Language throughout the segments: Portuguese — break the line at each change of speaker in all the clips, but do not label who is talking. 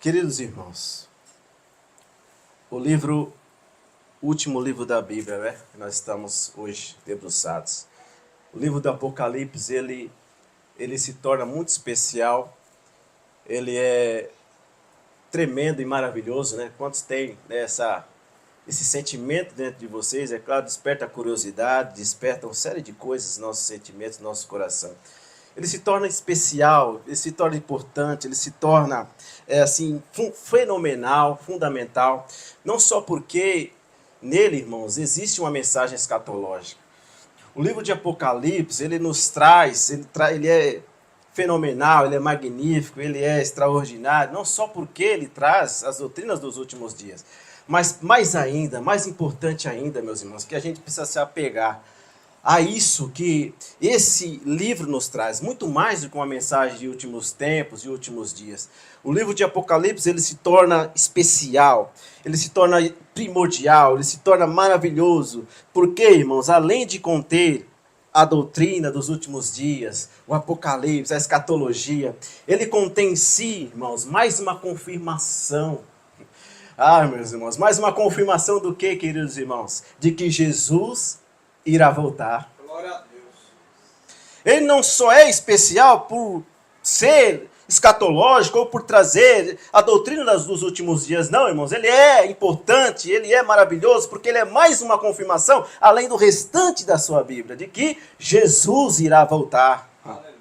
Queridos irmãos, o último livro da Bíblia, né? Nós estamos hoje debruçados. O livro do Apocalipse, ele se torna muito especial, ele é tremendo e maravilhoso, né? Quantos têm, né, esse sentimento dentro de vocês? É claro, desperta a curiosidade, desperta uma série de coisas, nossos sentimentos, nosso coração. Ele se torna especial, ele se torna importante, ele se torna fenomenal, fundamental, não só porque nele, irmãos, existe uma mensagem escatológica. O livro de Apocalipse, ele nos traz, ele é fenomenal, ele é magnífico, ele é extraordinário, não só porque ele traz as doutrinas dos últimos dias, mas mais ainda, mais importante ainda, meus irmãos, que a gente precisa se apegar a isso que esse livro nos traz, muito mais do que uma mensagem de últimos tempos e últimos dias. O livro de Apocalipse, ele se torna especial, ele se torna primordial, ele se torna maravilhoso. Porque, irmãos, além de conter a doutrina dos últimos dias, o Apocalipse, a escatologia, ele contém em si, irmãos, mais uma confirmação. Meus irmãos, mais uma confirmação do que, queridos irmãos? De que Jesus irá voltar.
Glória a Deus.
Ele não só é especial por ser escatológico ou por trazer a doutrina dos últimos dias, não, irmãos. Ele é importante, ele é maravilhoso, porque ele é mais uma confirmação, além do restante da sua Bíblia, de que Jesus irá voltar.
Aleluia.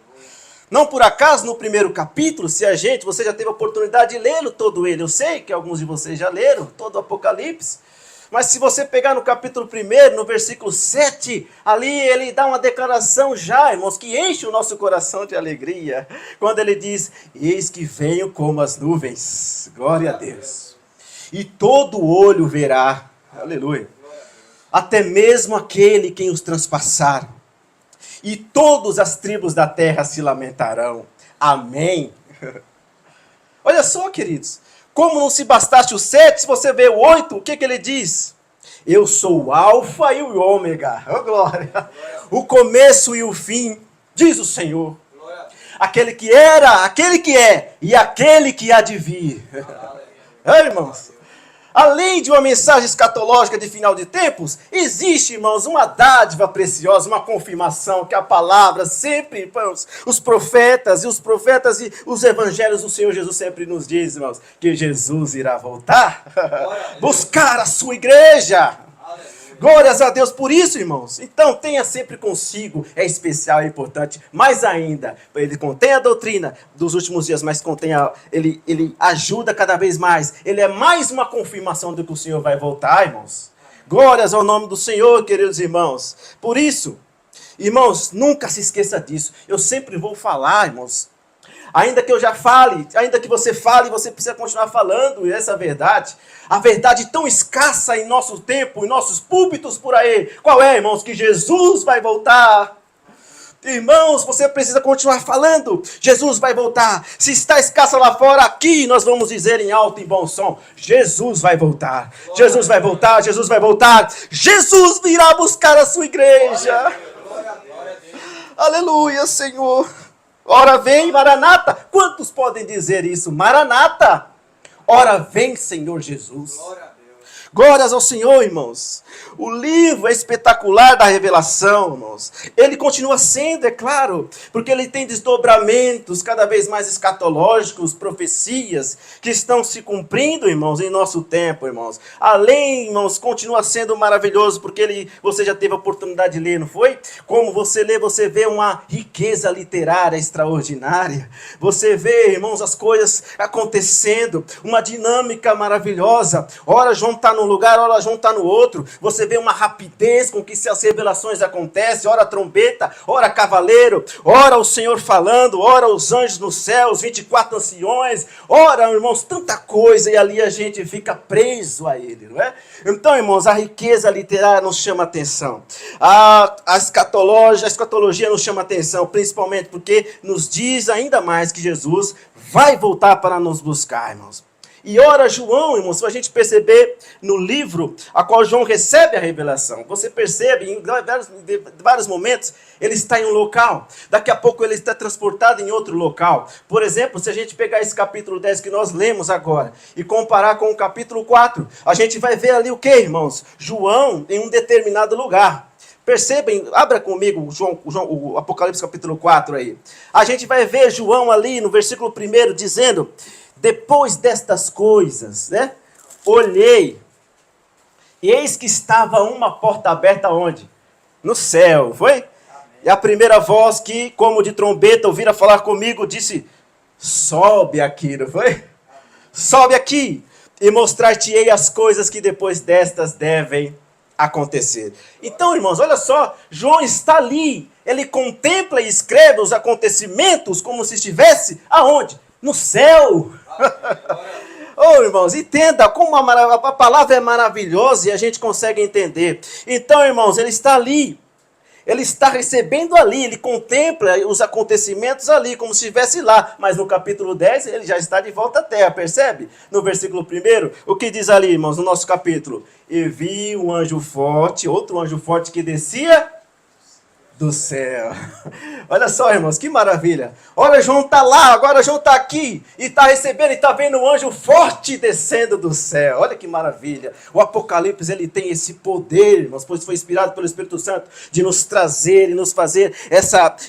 Não por acaso, no primeiro capítulo, você já teve a oportunidade de lê-lo todo ele. Eu sei que alguns de vocês já leram todo o Apocalipse. Mas se você pegar no capítulo 1, no versículo 7, ali ele dá uma declaração já, irmãos, que enche o nosso coração de alegria. Quando ele diz, eis que venho como as nuvens. Glória a Deus. E todo olho verá. Aleluia. Até mesmo aquele quem os transpassaram. E todas as tribos da terra se lamentarão. Amém. Olha só, queridos. Como não se bastasse o 7, se você vê o 8, o que ele diz? Eu sou o alfa e o ômega. Oh, glória. O começo e o fim, diz o Senhor. Aquele que era, aquele que é e aquele que há de vir. Irmãos, além de uma mensagem escatológica de final de tempos, existe, irmãos, uma dádiva preciosa, uma confirmação que a palavra sempre, os profetas e os evangelhos do Senhor Jesus sempre nos diz, irmãos, que Jesus irá voltar, buscar a sua igreja. Glórias a Deus por isso, irmãos. Então, tenha sempre consigo, é especial, é importante. Mais ainda, ele contém a doutrina dos últimos dias, mas ele ajuda cada vez mais. Ele é mais uma confirmação de que o Senhor vai voltar, irmãos. Glórias ao nome do Senhor, queridos irmãos. Por isso, irmãos, nunca se esqueça disso. Eu sempre vou falar, irmãos. Ainda que eu já fale, ainda que você fale, você precisa continuar falando essa verdade. A verdade tão escassa em nosso tempo, em nossos púlpitos por aí. Qual é, irmãos? Que Jesus vai voltar. Irmãos, você precisa continuar falando. Jesus vai voltar. Se está escassa lá fora, aqui nós vamos dizer em alto e bom som. Jesus vai voltar. Jesus vai voltar. Jesus vai voltar. Jesus virá buscar a sua igreja. Aleluia, Senhor. Ora vem, Maranata. Quantos podem dizer isso? Maranata. Ora vem, Senhor Jesus.
Glória a Deus.
Glórias ao Senhor, irmãos. O livro é espetacular da revelação, irmãos. Ele continua sendo, é claro, porque ele tem desdobramentos cada vez mais escatológicos, profecias que estão se cumprindo, irmãos, em nosso tempo, irmãos. Além, irmãos, continua sendo maravilhoso, porque você já teve a oportunidade de ler, não foi? Como você lê, você vê uma riqueza literária extraordinária. Você vê, irmãos, as coisas acontecendo, uma dinâmica maravilhosa. Ora, João está num lugar, ora, João está no outro. Você vê uma rapidez com que as revelações acontecem, ora trombeta, ora cavaleiro, ora o Senhor falando, ora os anjos no céu, os 24 anciões, ora, irmãos, tanta coisa, e ali a gente fica preso a ele, não é? Então, irmãos, a riqueza literária nos chama atenção, a escatologia nos chama atenção, principalmente porque nos diz ainda mais que Jesus vai voltar para nos buscar, irmãos. E ora, João, irmãos, se a gente perceber no livro a qual João recebe a revelação, você percebe em vários momentos, ele está em um local, daqui a pouco ele está transportado em outro local. Por exemplo, se a gente pegar esse capítulo 10 que nós lemos agora e comparar com o capítulo 4, a gente vai ver ali o que, irmãos? João em um determinado lugar. Percebem, abra comigo o Apocalipse capítulo 4 aí. A gente vai ver João ali no versículo 1 dizendo: depois destas coisas, né? Olhei, e eis que estava uma porta aberta onde? No céu, foi? Amém. E a primeira voz que, como de trombeta, ouvira falar comigo, disse: sobe aqui, não foi? Amém. Sobe aqui, e mostrar-te-ei as coisas que depois destas devem acontecer. Então, irmãos, olha só, João está ali, ele contempla e escreve os acontecimentos como se estivesse aonde? No céu. Oh, irmãos, entenda como a palavra é maravilhosa e a gente consegue entender. Então, irmãos, ele está ali, ele está recebendo ali, ele contempla os acontecimentos ali, como se estivesse lá. Mas no capítulo 10, ele já está de volta à terra, percebe? No versículo 1, o que diz ali, irmãos, no nosso capítulo? E vi um anjo forte, outro anjo forte que descia do céu. Olha só, irmãos, que maravilha. Olha, João está lá, agora João está aqui e está recebendo e está vendo um anjo forte descendo do céu. Olha que maravilha. O Apocalipse, ele tem esse poder, irmãos, pois foi inspirado pelo Espírito Santo de nos trazer e nos fazer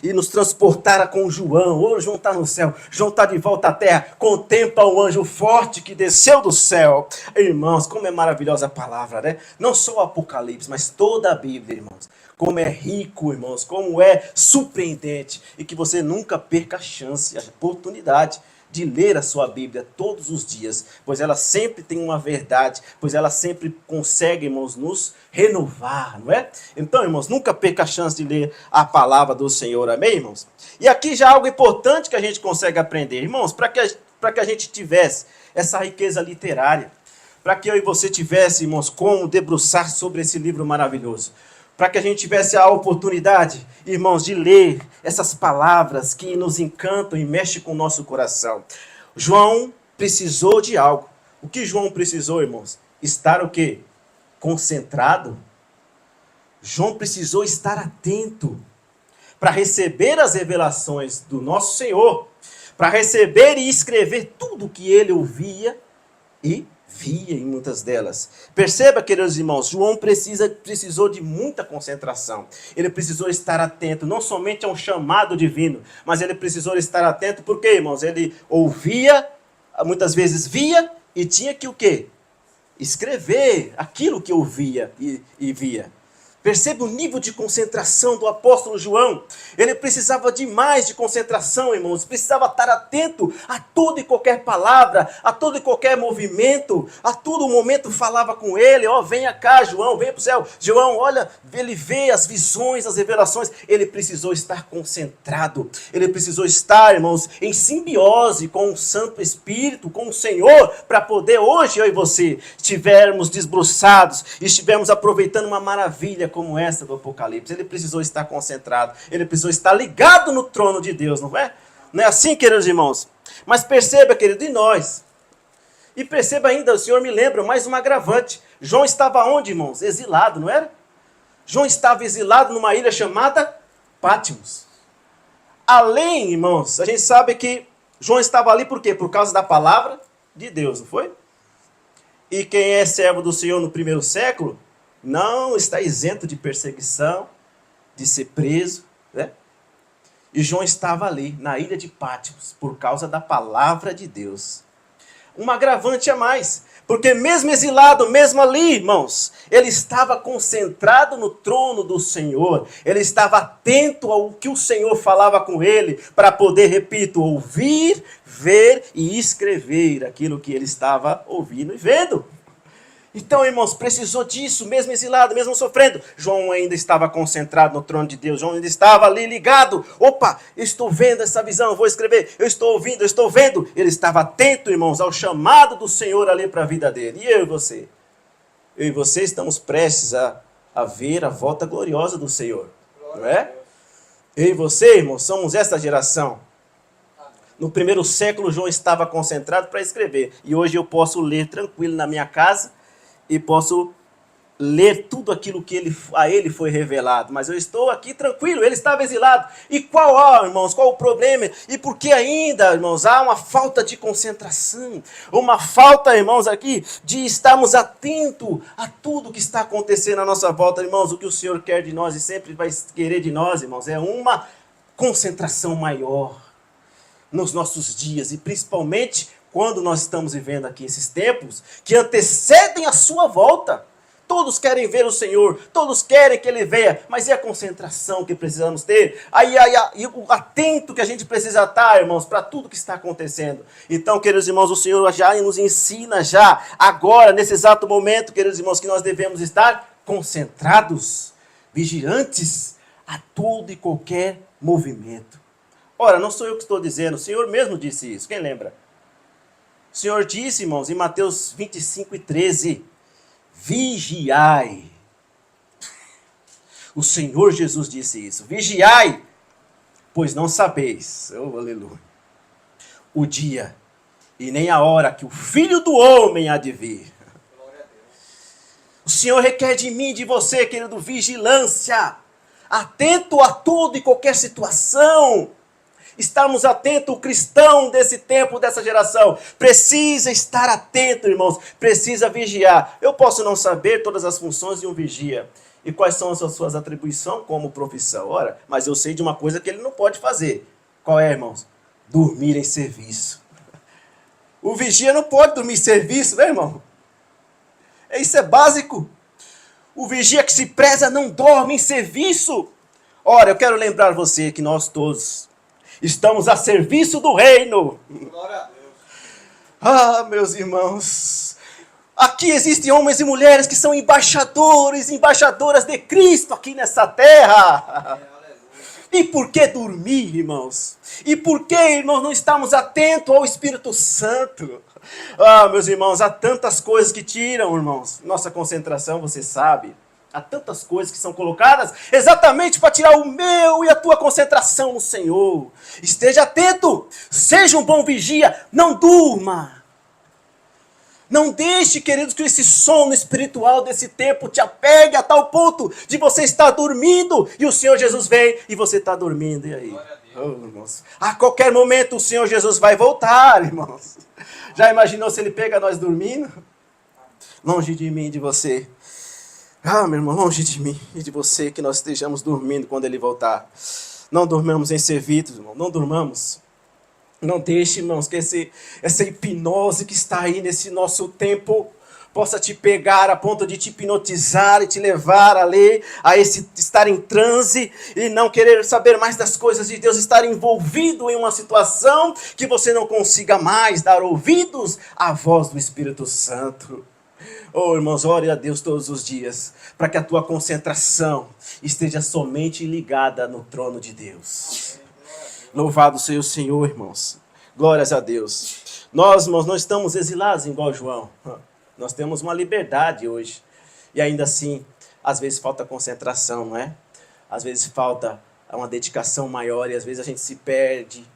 e nos transportar com João. Olha, João está no céu, João está de volta à terra, contempla o anjo forte que desceu do céu. Irmãos, como é maravilhosa a palavra, né? Não só o Apocalipse, mas toda a Bíblia, irmãos. Como é rico, irmãos, como é surpreendente, e que você nunca perca a chance, a oportunidade de ler a sua Bíblia todos os dias, pois ela sempre tem uma verdade, pois ela sempre consegue, irmãos, nos renovar, não é? Então, irmãos, nunca perca a chance de ler a palavra do Senhor, amém, irmãos? E aqui já algo importante que a gente consegue aprender, irmãos, para que a gente tivesse essa riqueza literária, para que eu e você tivesse, irmãos, como debruçar sobre esse livro maravilhoso. Para que a gente tivesse a oportunidade, irmãos, de ler essas palavras que nos encantam e mexem com o nosso coração. João precisou de algo. O que João precisou, irmãos? Estar o quê? Concentrado. João precisou estar atento para receber as revelações do nosso Senhor, para receber e escrever tudo o que ele ouvia e via em muitas delas. Perceba, queridos irmãos, João precisou de muita concentração. Ele precisou estar atento, não somente a um chamado divino, mas ele precisou estar atento, porque, irmãos, ele ouvia, muitas vezes via, e tinha que o quê? Escrever aquilo que ouvia e via. Perceba o nível de concentração do apóstolo João. Ele precisava de mais de concentração, irmãos. Precisava estar atento a toda e qualquer palavra, a todo e qualquer movimento. A todo momento falava com ele. Ó, venha cá, João, venha para o céu. João, olha, ele vê as visões, as revelações. Ele precisou estar concentrado. Ele precisou estar, irmãos, em simbiose com o Santo Espírito, com o Senhor, para poder hoje eu e você estivermos desbruçados, estivermos aproveitando uma maravilha como essa do Apocalipse. Ele precisou estar concentrado, ele precisou estar ligado no trono de Deus, não é? Não é assim, queridos irmãos? Mas perceba, querido, e nós? E perceba ainda, o Senhor me lembra, mais um agravante. João estava onde, irmãos? Exilado, não era? João estava exilado numa ilha chamada Patmos. Além, irmãos, a gente sabe que João estava ali por quê? Por causa da palavra de Deus, não foi? E quem é servo do Senhor no primeiro século não está isento de perseguição, de ser preso, né? E João estava ali, na ilha de Patmos, por causa da palavra de Deus. Um agravante a mais, porque mesmo exilado, mesmo ali, irmãos, ele estava concentrado no trono do Senhor, ele estava atento ao que o Senhor falava com ele, para poder, repito, ouvir, ver e escrever aquilo que ele estava ouvindo e vendo. Então, irmãos, precisou disso, mesmo exilado, mesmo sofrendo. João ainda estava concentrado no trono de Deus. João ainda estava ali ligado. Opa, eu estou vendo essa visão, eu vou escrever. Eu estou ouvindo, eu estou vendo. Ele estava atento, irmãos, ao chamado do Senhor ali para a vida dele. E eu e você? Eu e você estamos prestes a ver a volta gloriosa do Senhor. Não é? Eu e você, irmãos, somos essa geração. No primeiro século, João estava concentrado para escrever. E hoje eu posso ler tranquilo na minha casa e posso ler tudo aquilo que a ele foi revelado. Mas eu estou aqui tranquilo, ele estava exilado. E irmãos, qual o problema? E por que ainda, irmãos, há uma falta de concentração? Uma falta, irmãos, aqui de estarmos atentos a tudo que está acontecendo à nossa volta. Irmãos, o que o Senhor quer de nós e sempre vai querer de nós, irmãos, é uma concentração maior nos nossos dias, e principalmente quando nós estamos vivendo aqui esses tempos que antecedem a sua volta. Todos querem ver o Senhor, todos querem que Ele venha, mas e a concentração que precisamos ter? E o atento que a gente precisa estar, irmãos, para tudo que está acontecendo. Então, queridos irmãos, o Senhor já nos ensina agora, nesse exato momento, queridos irmãos, que nós devemos estar concentrados, vigilantes a todo e qualquer movimento. Ora, não sou eu que estou dizendo, o Senhor mesmo disse isso, quem lembra? O Senhor disse, irmãos, em Mateus 25:13, vigiai. O Senhor Jesus disse isso, vigiai, pois não sabeis, oh, aleluia, o dia e nem a hora que o Filho do Homem há de vir. O Senhor requer de mim e de você, querido, vigilância, atento a tudo e qualquer situação. Estarmos atentos, o cristão desse tempo, dessa geração, precisa estar atento, irmãos, precisa vigiar. Eu posso não saber todas as funções de um vigia, e quais são as suas atribuições como profissão, ora, mas eu sei de uma coisa que ele não pode fazer. Qual é, irmãos? Dormir em serviço. O vigia não pode dormir em serviço, né, irmão? Isso é básico. O vigia que se preza não dorme em serviço. Ora, eu quero lembrar você que nós todos estamos a serviço do reino. Glória a Deus. Ah, meus irmãos, aqui existem homens e mulheres que são embaixadores, embaixadoras de Cristo aqui nessa terra. E por que dormir, irmãos? E por que, irmãos, não estamos atentos ao Espírito Santo? Ah, meus irmãos, há tantas coisas que tiram, irmãos, nossa concentração, você sabe. Há tantas coisas que são colocadas exatamente para tirar o meu e a tua concentração no Senhor. Esteja atento, seja um bom vigia, não durma. Não deixe, queridos, que esse sono espiritual desse tempo te apegue a tal ponto de você estar dormindo e o Senhor Jesus vem e você está dormindo. E aí? Oh, irmãos, a qualquer momento o Senhor Jesus vai voltar, irmãos. Já imaginou se Ele pega nós dormindo? Longe de mim e de você. Ah, meu irmão, longe de mim e de você que nós estejamos dormindo quando Ele voltar. Não dormamos em serviços, irmão, não durmamos. Não deixe, irmãos, que essa hipnose que está aí nesse nosso tempo possa te pegar a ponto de te hipnotizar e te levar a esse estar em transe e não querer saber mais das coisas de Deus, estar envolvido em uma situação que você não consiga mais dar ouvidos à voz do Espírito Santo. Oh, irmãos, ore a Deus todos os dias, para que a tua concentração esteja somente ligada no trono de Deus. Louvado seja o Senhor, irmãos. Glórias a Deus. Nós, irmãos, não estamos exilados igual João. Nós temos uma liberdade hoje. E ainda assim, às vezes falta concentração, não é? Às vezes falta uma dedicação maior e às vezes a gente se perde.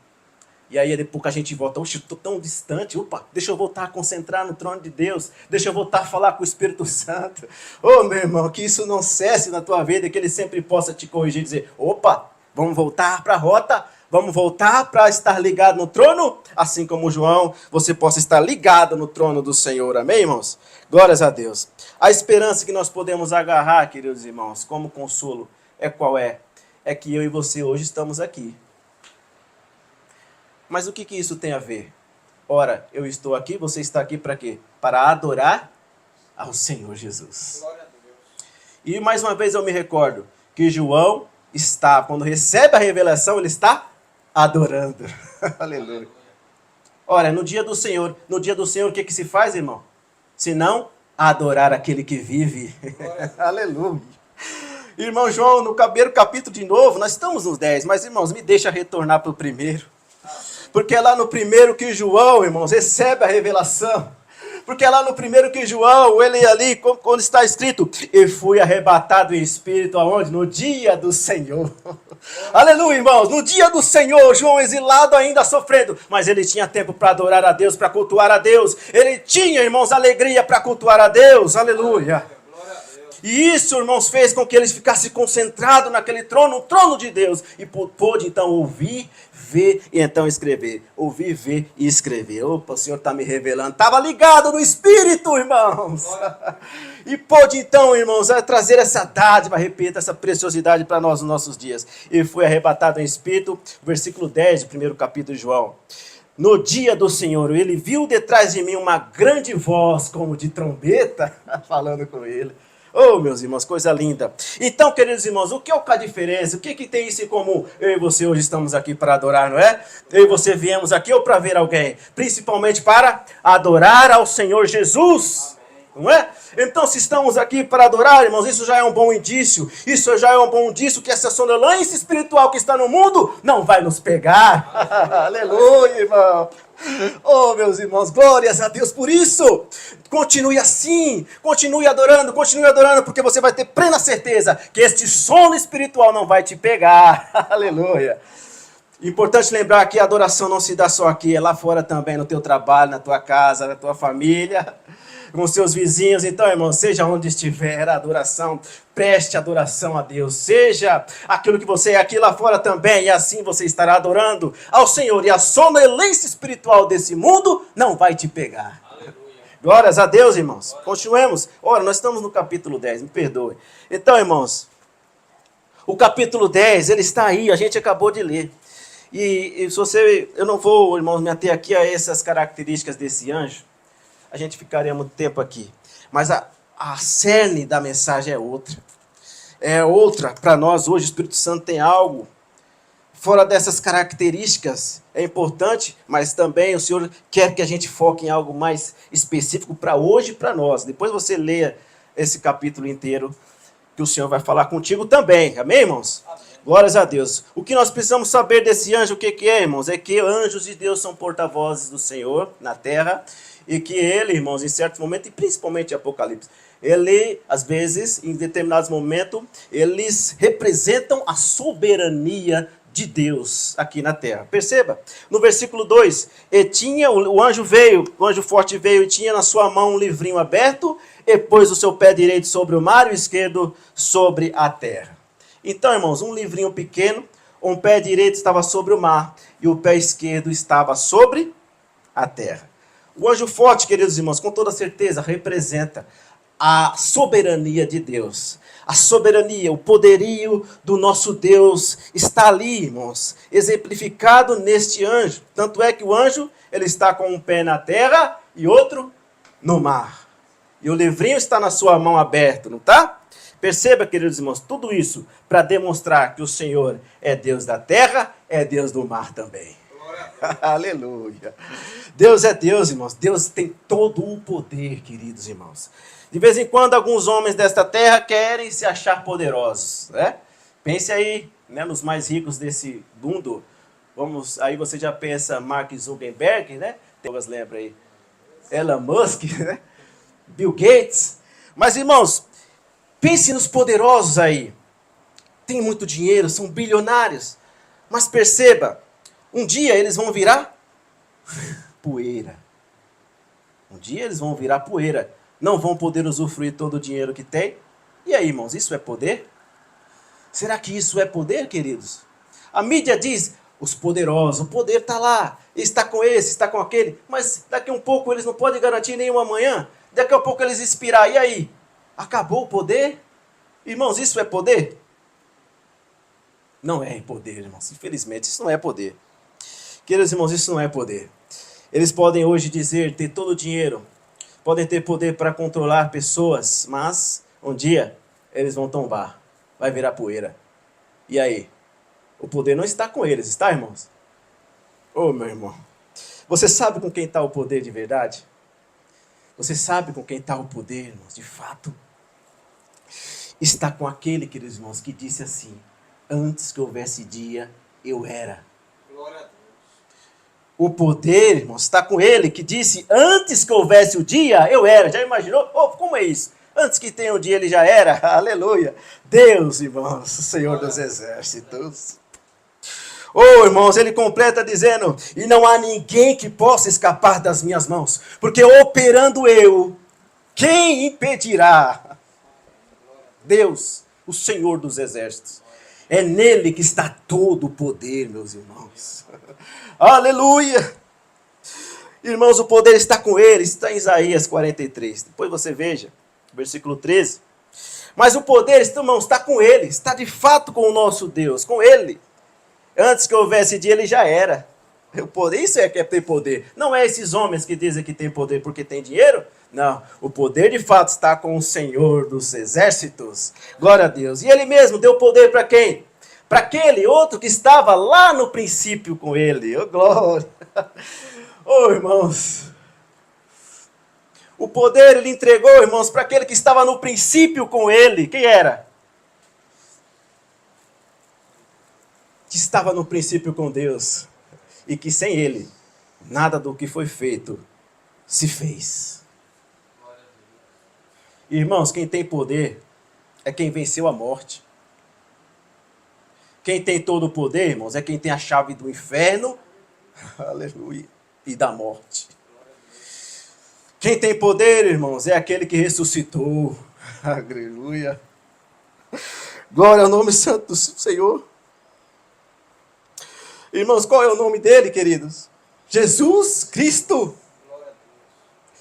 E aí, depois que a gente volta, oxe, eu estou tão distante, opa, deixa eu voltar a concentrar no trono de Deus, deixa eu voltar a falar com o Espírito Santo. Oh, meu irmão, que isso não cesse na tua vida, que Ele sempre possa te corrigir e dizer, opa, vamos voltar para a rota, vamos voltar para estar ligado no trono, assim como João, você possa estar ligado no trono do Senhor, amém, irmãos? Glórias a Deus. A esperança que nós podemos agarrar, queridos irmãos, como consolo, qual é? É que eu e você hoje estamos aqui. Mas o que isso tem a ver? Ora, eu estou aqui, você está aqui para quê? Para adorar ao Senhor Jesus. Glória a Deus. E mais uma vez eu me recordo que João está, quando recebe a revelação, ele está adorando. Aleluia. Ora, no dia do Senhor, o que se faz, irmão? Senão adorar aquele que vive. Aleluia. Irmão João, no primeiro capítulo de novo, nós estamos nos 10, mas irmãos, me deixa retornar para o primeiro. Porque é lá no primeiro que João, irmãos, recebe a revelação. Porque lá no primeiro que João, ele ali, quando está escrito, e fui arrebatado em espírito aonde? No dia do Senhor. Aleluia, irmãos. No dia do Senhor, João exilado ainda sofrendo, mas ele tinha tempo para adorar a Deus, para cultuar a Deus. Ele tinha, irmãos, alegria para cultuar a Deus. Aleluia. E isso, irmãos, fez com que eles ficassem concentrados naquele trono, o trono de Deus. E pôde, então, ouvir, ver e então escrever. Ouvir, ver e escrever. Opa, o Senhor está me revelando. Estava ligado no Espírito, irmãos. E pôde, então, irmãos, trazer essa dádiva, repita, essa preciosidade para nós nos nossos dias. E foi arrebatado em Espírito, versículo 10 do primeiro capítulo de João. No dia do Senhor, ele viu detrás de mim uma grande voz, como de trombeta, falando com ele. Oh, meus irmãos, coisa linda. Então, queridos irmãos, o que é a diferença? O que tem isso em comum? Eu e você hoje estamos aqui para adorar, não é? Eu e você viemos aqui ou para ver alguém? Principalmente para adorar ao Senhor Jesus. Não é? Então, se estamos aqui para adorar, irmãos, isso já é um bom indício. Isso já é um bom indício que essa sonolência espiritual que está no mundo não vai nos pegar. Aleluia, irmão. Oh, meus irmãos, glórias a Deus por isso. Continue assim, continue adorando, porque você vai ter plena certeza que este sono espiritual não vai te pegar. Aleluia. Importante lembrar que a adoração não se dá só aqui, é lá fora também, no teu trabalho, na tua casa, na tua família, com seus vizinhos. Então, irmão, seja onde estiver a adoração, preste adoração a Deus. Seja aquilo que você é aqui lá fora também, e assim você estará adorando ao Senhor. E a sonolência espiritual desse mundo não vai te pegar. Aleluia. Glórias a Deus, irmãos. Continuemos. Ora, nós estamos no capítulo 10, me perdoe. Então, irmãos, o capítulo 10, ele está aí, a gente acabou de ler. E se você, eu não vou, irmãos, me ater aqui a essas características desse anjo. A gente ficaria muito tempo aqui. Mas a cerne da mensagem é outra. É outra. Para nós hoje, o Espírito Santo tem algo fora dessas características. É importante, mas também o Senhor quer que a gente foque em algo mais específico para hoje e para nós. Depois você leia esse capítulo inteiro, que o Senhor vai falar contigo também. Amém, irmãos? Amém. Glórias a Deus. O que nós precisamos saber desse anjo, o que é, irmãos? É que anjos de Deus são porta-vozes do Senhor na terra. E que ele, irmãos, em certos momentos, e principalmente em Apocalipse, ele, às vezes, em determinados momentos, eles representam a soberania de Deus aqui na terra. Perceba, no versículo 2, o anjo forte veio e tinha na sua mão um livrinho aberto, e pôs o seu pé direito sobre o mar e o esquerdo sobre a terra. Então, irmãos, um livrinho pequeno, um pé direito estava sobre o mar, e o pé esquerdo estava sobre a terra. O anjo forte, queridos irmãos, com toda certeza representa a soberania de Deus. A soberania, o poderio do nosso Deus está ali, irmãos, exemplificado neste anjo. Tanto é que o anjo, ele está com um pé na terra e outro no mar. E o livrinho está na sua mão aberto, não está? Perceba, queridos irmãos, tudo isso para demonstrar que o Senhor é Deus da terra, é Deus do mar também. Aleluia. Deus é Deus, irmãos. Deus tem todo o poder, queridos irmãos. De vez em quando, alguns homens desta terra querem se achar poderosos, né? Pense aí, né, nos mais ricos desse mundo. Aí você já pensa Mark Zuckerberg, né? Lembra aí? Elon Musk, né? Bill Gates. Mas, irmãos, pense nos poderosos aí. Tem muito dinheiro, são bilionários. Mas perceba, um dia eles vão virar poeira. Um dia eles vão virar poeira. Não vão poder usufruir todo o dinheiro que tem. E aí, irmãos, isso é poder? Será que isso é poder, queridos? A mídia diz, os poderosos, o poder está lá. Está com esse, está com aquele. Mas daqui a um pouco eles não podem garantir nenhum amanhã. Daqui a pouco eles expirar. E aí? Acabou o poder? Irmãos, isso é poder? Não é poder, irmãos. Infelizmente, isso não é poder. Queridos irmãos, isso não é poder. Eles podem hoje dizer, ter todo o dinheiro, podem ter poder para controlar pessoas, mas um dia eles vão tombar, vai virar poeira. E aí? O poder não está com eles, está, irmãos? Ô, meu irmão, você sabe com quem está o poder de verdade? Você sabe com quem está o poder, irmãos, de fato? Está com aquele, queridos irmãos, que disse assim, antes que houvesse dia, eu era. Glória a Deus. O poder, irmãos, está com ele, que disse, antes que houvesse o dia, eu era. Já imaginou? Oh, como é isso? Antes que tenha o dia, ele já era. Aleluia. Deus, irmãos, o Senhor dos Exércitos. Oh, irmãos, ele completa dizendo, e não há ninguém que possa escapar das minhas mãos, porque operando eu, quem impedirá? Deus, o Senhor dos Exércitos. É nele que está todo o poder, meus irmãos. Aleluia! Irmãos, o poder está com ele, está em Isaías 43. Depois você veja, versículo 13. Mas o poder, irmãos, está com ele, está de fato com o nosso Deus, com ele. Antes que houvesse dia, ele já era. O poder, isso é que é ter poder. Não é esses homens que dizem que tem poder porque tem dinheiro. Não, o poder de fato está com o Senhor dos Exércitos. Glória a Deus. E ele mesmo deu poder para quem? Para aquele outro que estava lá no princípio com ele. Oh, glória. Oh, irmãos. O poder ele entregou, irmãos, para aquele que estava no princípio com ele. Quem era? Que estava no princípio com Deus. E que sem ele, nada do que foi feito se fez. Irmãos, quem tem poder é quem venceu a morte. Quem tem todo o poder, irmãos, é quem tem a chave do inferno, aleluia, e da morte. Quem tem poder, irmãos, é aquele que ressuscitou, aleluia. Glória ao nome santo do Senhor. Irmãos, qual é o nome dele, queridos? Jesus Cristo.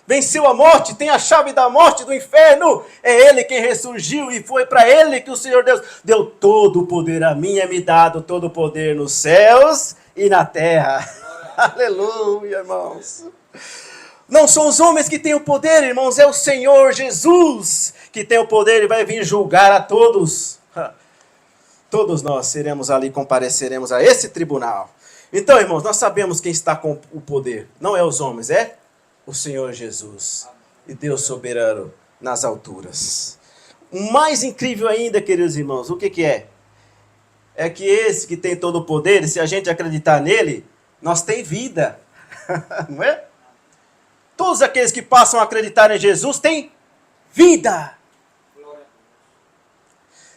Venceu a morte, tem a chave da morte, do inferno. É ele quem ressurgiu e foi para ele que o Senhor Deus deu todo o poder. A mim é me dado todo o poder nos céus e na terra. Aleluia, irmãos. Não são os homens que têm o poder, irmãos, é o Senhor Jesus que tem o poder e vai vir julgar a todos. Todos nós seremos ali, compareceremos a esse tribunal. Então, irmãos, nós sabemos quem está com o poder. Não é os homens, é o Senhor Jesus. E Deus soberano nas alturas. O mais incrível ainda, queridos irmãos, o que é? É que esse que tem todo o poder, se a gente acreditar nele, nós tem vida. Não é? Todos aqueles que passam a acreditar em Jesus têm vida.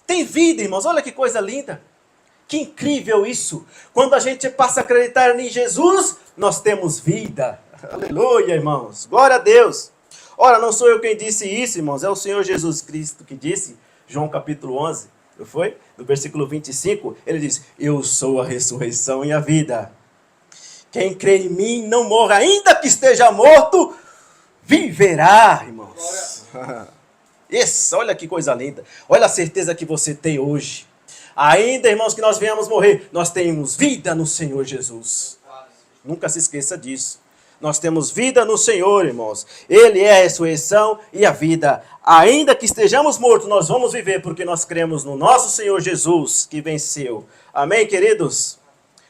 Tem vida, irmãos. Olha que coisa linda. Que incrível isso. Quando a gente passa a acreditar em Jesus, nós temos vida. Aleluia, irmãos. Glória a Deus. Ora, não sou eu quem disse isso, irmãos. É o Senhor Jesus Cristo que disse, João capítulo 11, não foi? No versículo 25, ele diz, eu sou a ressurreição e a vida. Quem crê em mim não morra, ainda que esteja morto, viverá, irmãos. Isso, olha que coisa linda. Olha a certeza que você tem hoje. Ainda, irmãos, que nós venhamos morrer, nós temos vida no Senhor Jesus. Nunca se esqueça disso. Nós temos vida no Senhor, irmãos. Ele é a ressurreição e a vida. Ainda que estejamos mortos, nós vamos viver, porque nós cremos no nosso Senhor Jesus, que venceu. Amém, queridos?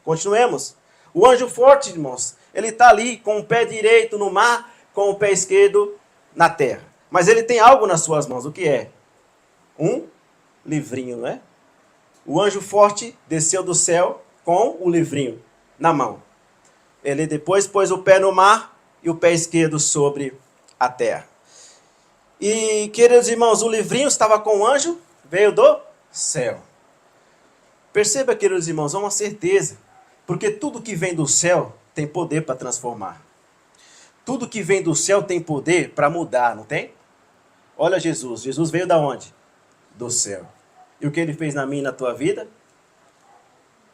Continuemos. O anjo forte, irmãos, ele está ali com o pé direito no mar, com o pé esquerdo na terra. Mas ele tem algo nas suas mãos. O que é? Um livrinho, não é? O anjo forte desceu do céu com o livrinho na mão. Ele depois pôs o pé no mar e o pé esquerdo sobre a terra. E, queridos irmãos, o livrinho estava com o anjo, veio do céu. Perceba, queridos irmãos, é uma certeza. Porque tudo que vem do céu tem poder para transformar. Tudo que vem do céu tem poder para mudar, não tem? Olha Jesus. Jesus veio da onde? Do céu. E o que ele fez na minha e na tua vida?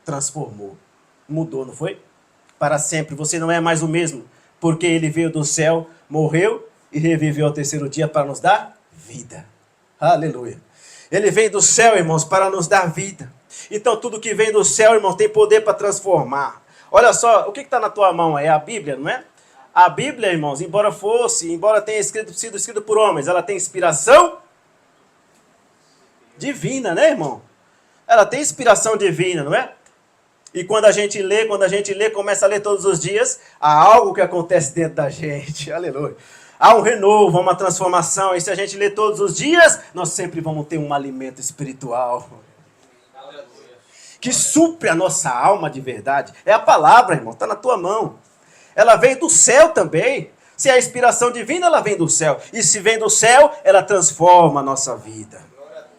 Transformou. Mudou, não foi? Para sempre. Você não é mais o mesmo. Porque ele veio do céu, morreu e reviveu ao terceiro dia para nos dar vida. Aleluia. Ele veio do céu, irmãos, para nos dar vida. Então tudo que vem do céu, irmãos, tem poder para transformar. Olha só, o que está na tua mão? É a Bíblia, não é? A Bíblia, irmãos, embora tenha sido escrito por homens, ela tem inspiração divina, né, irmão? Ela tem inspiração divina, não é? E quando a gente lê, começa a ler todos os dias, há algo que acontece dentro da gente. Aleluia. Há um renovo, uma transformação. E se a gente lê todos os dias, nós sempre vamos ter um alimento espiritual que supre a nossa alma de verdade. É a palavra, irmão, está na tua mão. ela veio do céu também. Se é inspiração divina, ela vem do céu. E se vem do céu, ela transforma a nossa vida.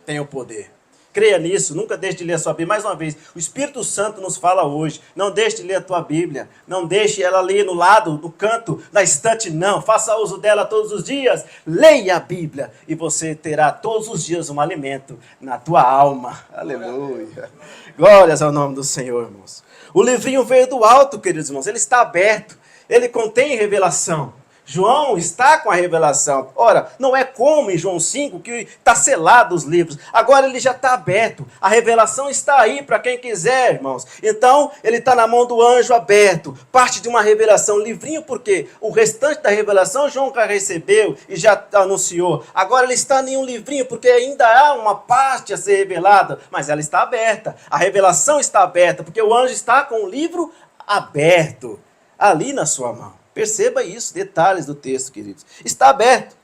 Tem o poder. Creia nisso, nunca deixe de ler a sua Bíblia. Mais uma vez, o Espírito Santo nos fala hoje. Não deixe de ler a tua Bíblia. Não deixe ela ler no lado, no canto, na estante, não. Faça uso dela todos os dias. Leia a Bíblia e você terá todos os dias um alimento na tua alma. Aleluia. Glórias ao nome do Senhor, irmãos. O livrinho veio do alto, queridos irmãos. Ele está aberto. Ele contém revelação. João está com a revelação. Ora, não é como em João 5 que está selado os livros. Agora ele já está aberto. A revelação está aí para quem quiser, irmãos. Então, ele está na mão do anjo aberto. Parte de uma revelação. Livrinho porque o restante da revelação João já recebeu e já anunciou. Agora ele está em um livrinho porque ainda há uma parte a ser revelada. Mas ela está aberta. A revelação está aberta porque o anjo está com o livro aberto. Ali na sua mão. Perceba isso, detalhes do texto, queridos. Está aberto.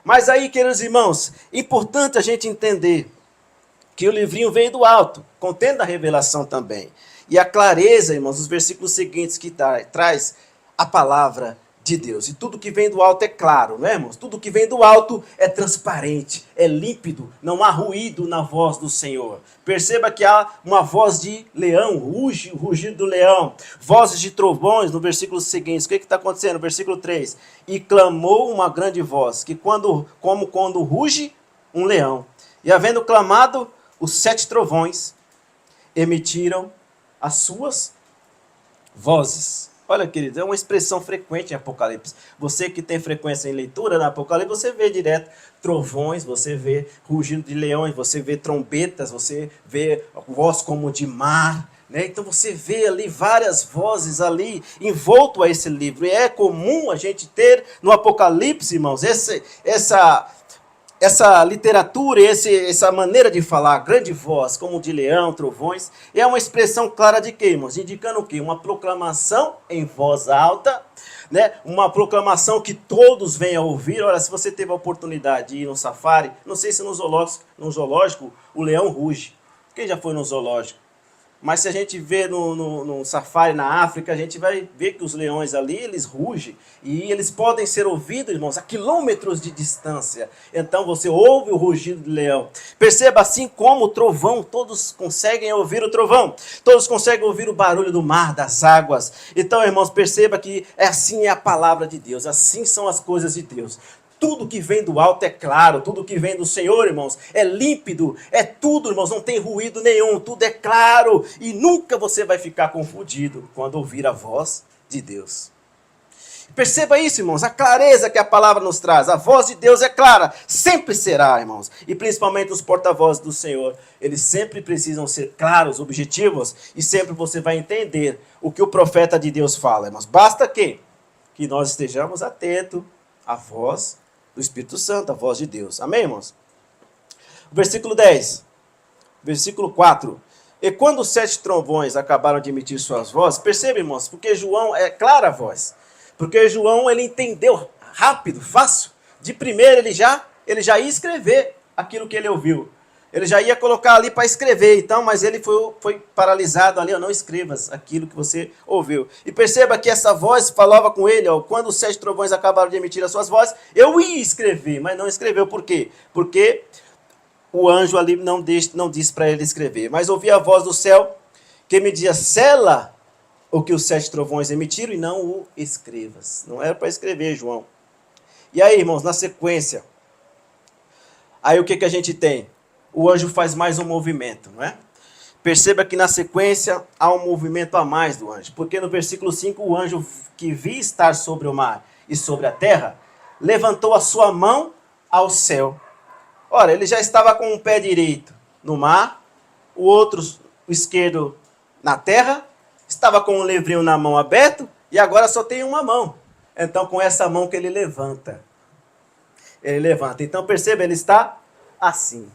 Mas aí, queridos irmãos, é importante a gente entender que o livrinho veio do alto, contendo a revelação também. E a clareza, irmãos, dos versículos seguintes que traz a palavra de Deus. E tudo que vem do alto é claro, não é, irmãos? Tudo que vem do alto é transparente, é límpido, não há ruído na voz do Senhor. Perceba que há uma voz de leão, ruge, o rugido do leão, vozes de trovões no versículo seguinte. O que está acontecendo? No versículo 3. E clamou uma grande voz, que como quando ruge um leão. E havendo clamado, os 7 trovões emitiram as suas vozes. Olha, queridos, é uma expressão frequente em Apocalipse. Você que tem frequência em leitura na Apocalipse, você vê direto trovões, você vê rugido de leões, você vê trombetas, você vê voz como de mar, né? Então você vê ali várias vozes ali envolto a esse livro. E é comum a gente ter no Apocalipse, irmãos, essa literatura, essa maneira de falar, grande voz, como de leão, trovões, é uma expressão clara de quê, irmãos? Indicando o quê? Uma proclamação em voz alta, né? Uma proclamação que todos venham a ouvir. Olha, se você teve a oportunidade de ir no safari, não sei se no zoológico o leão ruge. Quem já foi no zoológico? Mas se a gente vê no safari na África, a gente vai ver que os leões ali, eles rugem. E eles podem ser ouvidos, irmãos, a quilômetros de distância. Então você ouve o rugido do leão. Perceba, assim como o trovão, todos conseguem ouvir o trovão. Todos conseguem ouvir o barulho do mar, das águas. Então, irmãos, perceba que assim é a palavra de Deus. Assim são as coisas de Deus. Tudo que vem do alto é claro, tudo que vem do Senhor, irmãos, é límpido, é tudo, irmãos, não tem ruído nenhum, tudo é claro e nunca você vai ficar confundido quando ouvir a voz de Deus. Perceba isso, irmãos, a clareza que a palavra nos traz, a voz de Deus é clara, sempre será, irmãos, e principalmente os porta-vozes do Senhor, eles sempre precisam ser claros, objetivos, e sempre você vai entender o que o profeta de Deus fala, irmãos. Basta que nós estejamos atentos à voz do Espírito Santo, a voz de Deus. Amém, irmãos? Versículo 10. Versículo 4. E quando os 7 trovões acabaram de emitir suas vozes, percebe, irmãos, porque João, é clara a voz. Porque João, ele entendeu rápido, fácil. De primeiro, ele já ia escrever aquilo que ele ouviu. Ele já ia colocar ali para escrever, então, mas ele foi paralisado ali, ó, não escrevas aquilo que você ouviu. E perceba que essa voz falava com ele, ó, quando os 7 trovões acabaram de emitir as suas vozes, eu ia escrever, mas não escreveu. Por quê? Porque o anjo ali não disse para ele escrever, mas ouvi a voz do céu que me dizia, sela o que os 7 trovões emitiram e não o escrevas. Não era para escrever, João. E aí, irmãos, na sequência, aí o que a gente tem? O anjo faz mais um movimento, não é? Perceba que na sequência há um movimento a mais do anjo. Porque no versículo 5, o anjo que vi estar sobre o mar e sobre a terra, levantou a sua mão ao céu. Ora, ele já estava com o pé direito no mar, o esquerdo na terra, estava com o livrinho na mão aberto e agora só tem uma mão. Então, com essa mão que ele levanta. Ele levanta. Então, perceba, ele está assim.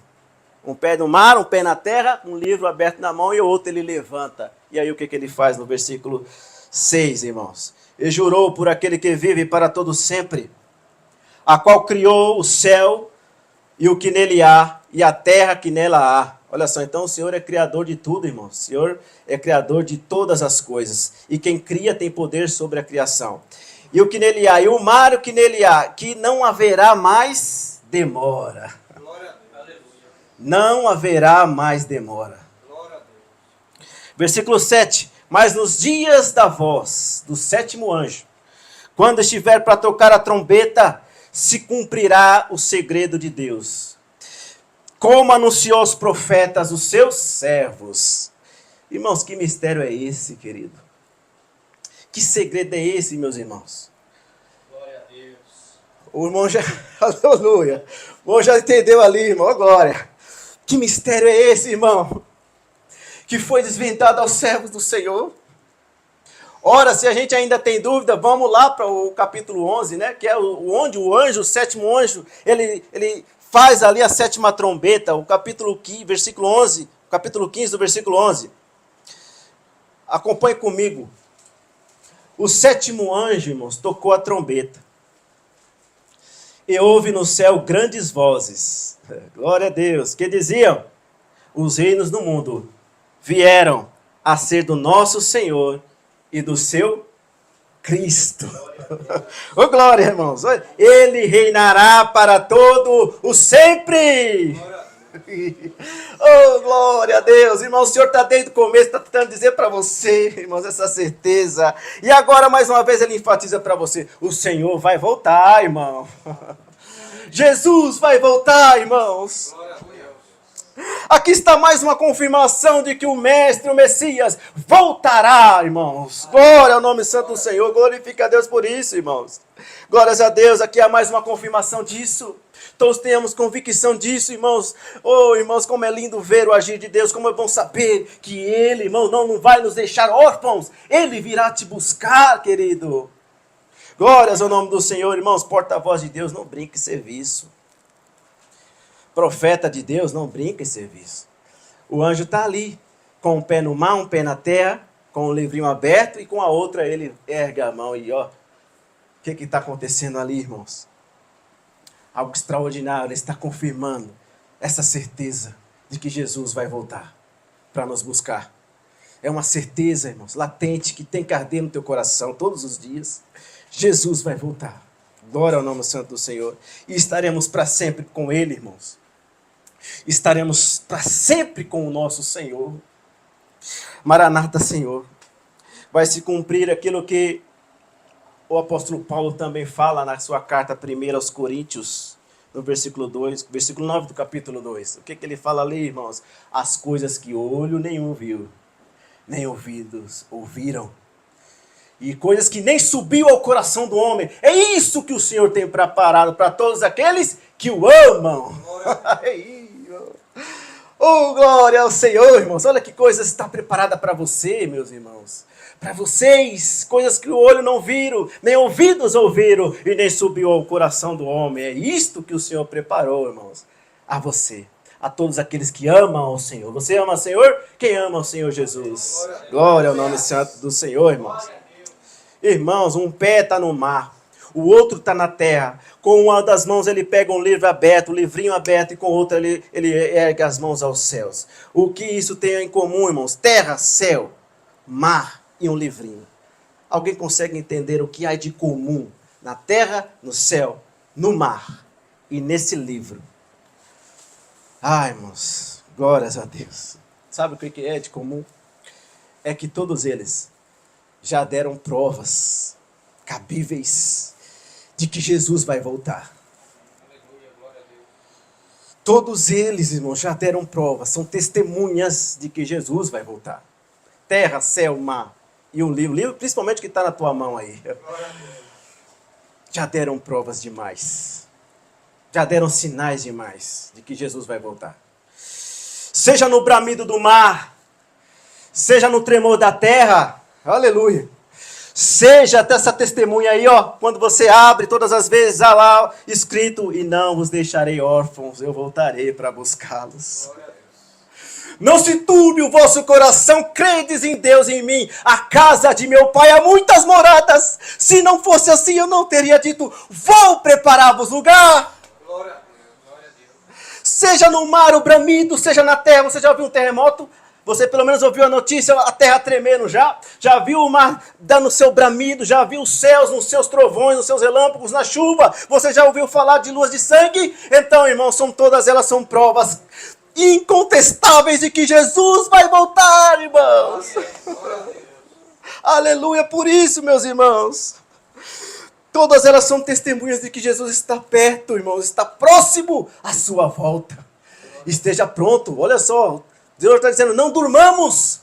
Um pé no mar, um pé na terra, um livro aberto na mão e o outro ele levanta. E aí o que ele faz no versículo 6, irmãos? E jurou por aquele que vive para todo sempre, a qual criou o céu e o que nele há, e a terra que nela há. Olha só, então o Senhor é criador de tudo, irmão. O Senhor é criador de todas as coisas. E quem cria tem poder sobre a criação. E o que nele há, e o mar o que nele há, que não haverá mais demora. Não haverá mais demora. Versículo 7. Mas nos dias da voz do sétimo anjo, quando estiver para tocar a trombeta, se cumprirá o segredo de Deus, como anunciou aos profetas os seus servos. Irmãos, que mistério é esse, querido? Que segredo é esse, meus irmãos?
Glória a Deus.
O irmão já... Aleluia. O irmão já entendeu ali, irmão. Oh, glória. Que mistério é esse, irmão? Que foi desvendado aos servos do Senhor. Ora, se a gente ainda tem dúvida, vamos lá para o capítulo 11, né? Que é onde o anjo, o sétimo anjo, ele faz ali a sétima trombeta, o capítulo 15, versículo 11, capítulo 15 do versículo 11. Acompanhe comigo. O sétimo anjo, irmãos, tocou a trombeta. E houve no céu grandes vozes. Glória a Deus. Que diziam: os reinos do mundo vieram a ser do nosso Senhor e do seu Cristo. Ô, glória, irmãos. Ele reinará para todo o sempre. Oh, glória a Deus. Irmão, o Senhor está desde o começo, está tentando dizer para você, irmãos, essa certeza. E agora, mais uma vez, ele enfatiza para você: o Senhor vai voltar, irmão. Jesus vai voltar, irmãos. Aqui está mais uma confirmação de que o Mestre, o Messias, voltará, irmãos. Glória ao nome santo do Senhor. Glorifica a Deus por isso, irmãos. Glórias a Deus. Aqui há mais uma confirmação disso. Todos tenhamos convicção disso, irmãos. Oh, irmãos, como é lindo ver o agir de Deus. Como é bom saber que Ele, irmão, não vai nos deixar órfãos. Ele virá te buscar, querido. Glórias ao nome do Senhor, irmãos. Porta-voz de Deus, não brinque em serviço. Profeta de Deus, não brinca em serviço. O anjo está ali, com um pé no mar, um pé na terra, com o livrinho aberto, e com a outra ele ergue a mão e ó. O que está acontecendo ali, irmãos? Algo extraordinário. Ele está confirmando essa certeza de que Jesus vai voltar para nos buscar. É uma certeza, irmãos, latente, que tem que arder no teu coração todos os dias. Jesus vai voltar. Glória ao nome santo do Senhor. E estaremos para sempre com Ele, irmãos. Estaremos para sempre com o nosso Senhor. Maranata, Senhor. Vai se cumprir aquilo que o apóstolo Paulo também fala na sua carta 1 aos Coríntios, no versículo 2, versículo 9 do capítulo 2. O que ele fala ali, irmãos? As coisas que olho nenhum viu, nem ouvidos ouviram. E coisas que nem subiu ao coração do homem. É isso que o Senhor tem preparado para todos aqueles que o amam. Oh, glória ao Senhor, irmãos. Olha que coisa está preparada para você, meus irmãos. Para vocês, coisas que o olho não viram, nem ouvidos ouviram, e nem subiu ao coração do homem. É isto que o Senhor preparou, irmãos, a você, a todos aqueles que amam ao Senhor. Você ama o Senhor? Quem ama o Senhor Jesus? Glória ao nome santo do Senhor, irmãos. Irmãos, um pé está no mar, o outro está na terra. Com uma das mãos ele pega um livro aberto, um livrinho aberto, e com outra ele ergue as mãos aos céus. O que isso tem em comum, irmãos? Terra, céu, mar e um livrinho. Alguém consegue entender o que há de comum na terra, no céu, no mar e nesse livro? Ai, irmãos, glórias a Deus. Sabe o que é de comum? É que todos eles já deram provas cabíveis de que Jesus vai voltar. Todos eles, irmãos, já deram provas, são testemunhas de que Jesus vai voltar. Terra, céu, mar e um livro, principalmente que está na tua mão aí. Já deram provas demais. Já deram sinais demais de que Jesus vai voltar. Seja no bramido do mar, seja no tremor da terra, aleluia. Seja até essa testemunha aí, ó, quando você abre todas as vezes, há lá escrito: e não vos deixarei órfãos, eu voltarei para buscá-los. Não se turbe o vosso coração, credes em Deus e em mim. A casa de meu pai há muitas moradas. Se não fosse assim, eu não teria dito: vou preparar-vos lugar. Seja no mar o bramido, seja na terra. Você já ouviu um terremoto? Você pelo menos ouviu a notícia, a terra tremendo já? Já viu o mar dando seu bramido? Já viu os céus nos seus trovões, nos seus relâmpagos, na chuva? Você já ouviu falar de luas de sangue? Então, irmãos, todas elas são provas incontestáveis de que Jesus vai voltar, irmãos. Aleluia, por isso, meus irmãos. Todas elas são testemunhas de que Jesus está perto, irmãos. Está próximo à sua volta. Esteja pronto, olha só. Deus está dizendo, não durmamos,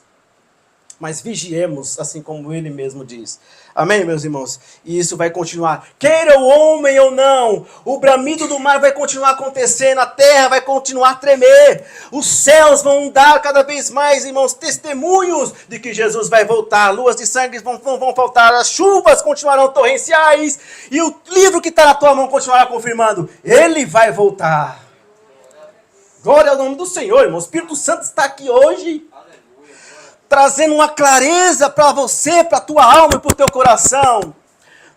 mas vigiemos, assim como Ele mesmo diz. Amém, meus irmãos? E isso vai continuar. Queira o homem ou não, o bramido do mar vai continuar acontecendo, a terra vai continuar a tremer. Os céus vão dar cada vez mais, irmãos, testemunhos de que Jesus vai voltar. Luas de sangue vão faltar, as chuvas continuarão torrenciais. E o livro que está na tua mão continuará confirmando, Ele vai voltar. Glória ao nome do Senhor, irmão. O Espírito Santo está aqui hoje, trazendo uma clareza para você, para a tua alma e para o teu coração.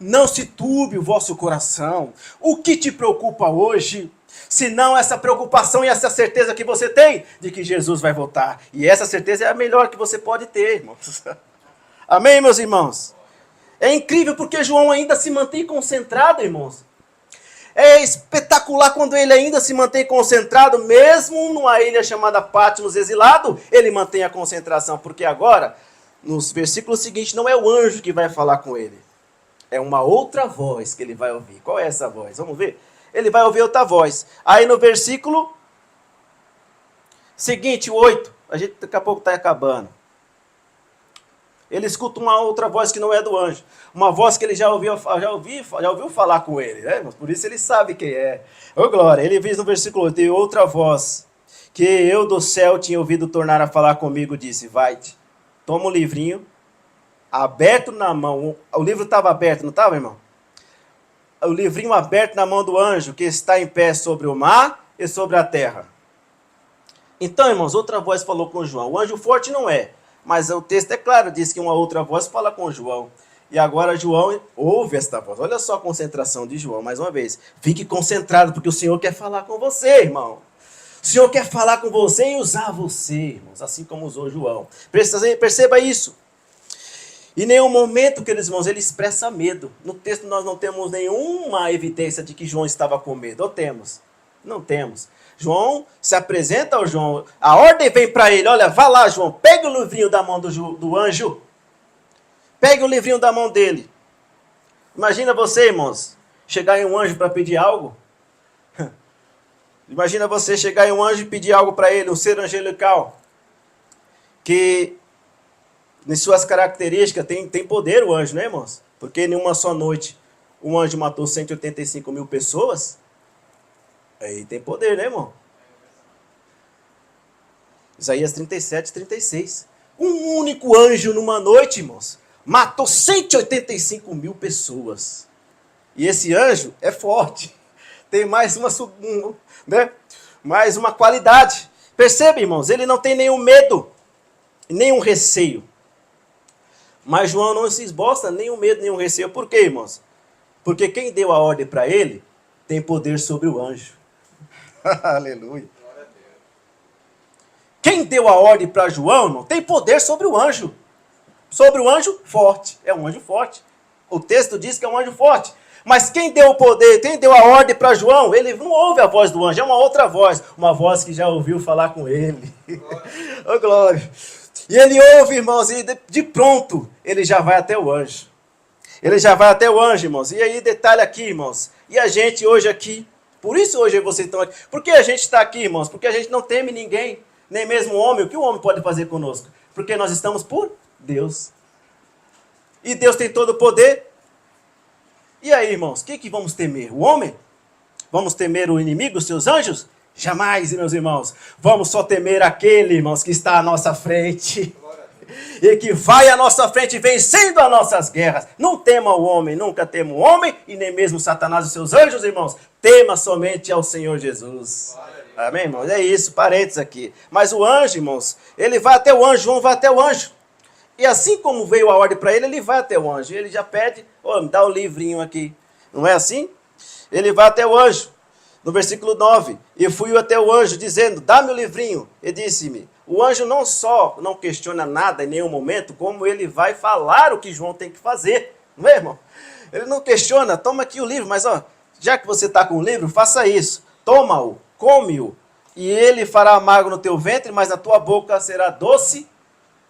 Não se turbe o vosso coração. O que te preocupa hoje? Senão essa preocupação e essa certeza que você tem de que Jesus vai voltar. E essa certeza é a melhor que você pode ter, irmãos. Amém, meus irmãos? É incrível porque João ainda se mantém concentrado, irmãos. É espetacular quando ele ainda se mantém concentrado, mesmo numa ilha chamada Patmos, exilado, ele mantém a concentração, porque agora, nos versículos seguintes, não é o anjo que vai falar com ele, é uma outra voz que ele vai ouvir. Qual é essa voz? Vamos ver? Ele vai ouvir outra voz. Aí no versículo seguinte, o 8, a gente daqui a pouco está acabando. Ele escuta uma outra voz que não é do anjo. Uma voz que ele já ouviu falar com ele, né? Por isso ele sabe quem é. Ô glória, ele diz no versículo 8, e outra voz que eu do céu tinha ouvido tornar a falar comigo, disse, vai-te, toma o livrinho, aberto na mão. O livro estava aberto, não estava, irmão? O livrinho aberto na mão do anjo, que está em pé sobre o mar e sobre a terra. Então, irmãos, outra voz falou com João. O anjo forte não é. Mas o texto é claro, diz que uma outra voz fala com João. E agora João ouve esta voz. Olha só a concentração de João, mais uma vez. Fique concentrado, porque o Senhor quer falar com você, irmão. O Senhor quer falar com você e usar você, irmãos, assim como usou João. Perceba isso. Em nenhum momento, queridos irmãos, ele expressa medo. No texto nós não temos nenhuma evidência de que João estava com medo. Ou temos? Não temos. João se apresenta ao João, a ordem vem para ele, olha, vá lá, João, pega o livrinho da mão do anjo, pega o livrinho da mão dele. Imagina você, irmãos, chegar em um anjo para pedir algo. Imagina você chegar em um anjo e pedir algo para ele, um ser angelical, que, em suas características, tem poder o anjo, né, irmãos? Porque em uma só noite, um anjo matou 185 mil pessoas. Aí tem poder, né, irmão? Isaías 37, 36. Um único anjo numa noite, irmãos, matou 185 mil pessoas. E esse anjo é forte. Tem mais mais uma qualidade. Percebe, irmãos? Ele não tem nenhum medo, nenhum receio. Mas João não se esboça nenhum medo, nenhum receio. Por quê, irmãos? Porque quem deu a ordem para ele tem poder sobre o anjo. Aleluia. Quem deu a ordem para João, irmão, tem poder sobre o anjo. Sobre o anjo forte. É um anjo forte. O texto diz que é um anjo forte. Mas quem deu o poder, quem deu a ordem para João, ele não ouve a voz do anjo, é uma outra voz. Uma voz que já ouviu falar com ele. Oh, glória. E ele ouve, irmãos, e de pronto, ele já vai até o anjo. Ele já vai até o anjo, irmãos. E aí, detalhe aqui, irmãos. E a gente hoje aqui, por isso hoje vocês estão aqui. Por que a gente está aqui, irmãos? Porque a gente não teme ninguém, nem mesmo o homem. O que o homem pode fazer conosco? Porque nós estamos por Deus. E Deus tem todo o poder. E aí, irmãos, o que vamos temer? O homem? Vamos temer o inimigo, os seus anjos? Jamais, meus irmãos. Vamos só temer aquele, irmãos, que está à nossa frente. E que vai à nossa frente vencendo as nossas guerras. Não tema o homem, nunca tema o homem, e nem mesmo Satanás e seus anjos, irmãos. Tema somente ao Senhor Jesus. Amém, irmãos? É isso, parênteses aqui. Mas o anjo, irmãos, ele vai até o anjo, João vai até o anjo. E assim como veio a ordem para ele, ele vai até o anjo. Ele já pede, me dá o livrinho aqui. Não é assim? Ele vai até o anjo. No versículo 9, e fui até o anjo, dizendo, dá-me o livrinho. E disse-me, o anjo não só não questiona nada em nenhum momento, como ele vai falar o que João tem que fazer. Não é, irmão? Ele não questiona, toma aqui o livro, mas ó, já que você está com o livro, faça isso. Toma-o, come-o, e ele fará amargo no teu ventre, mas na tua boca será doce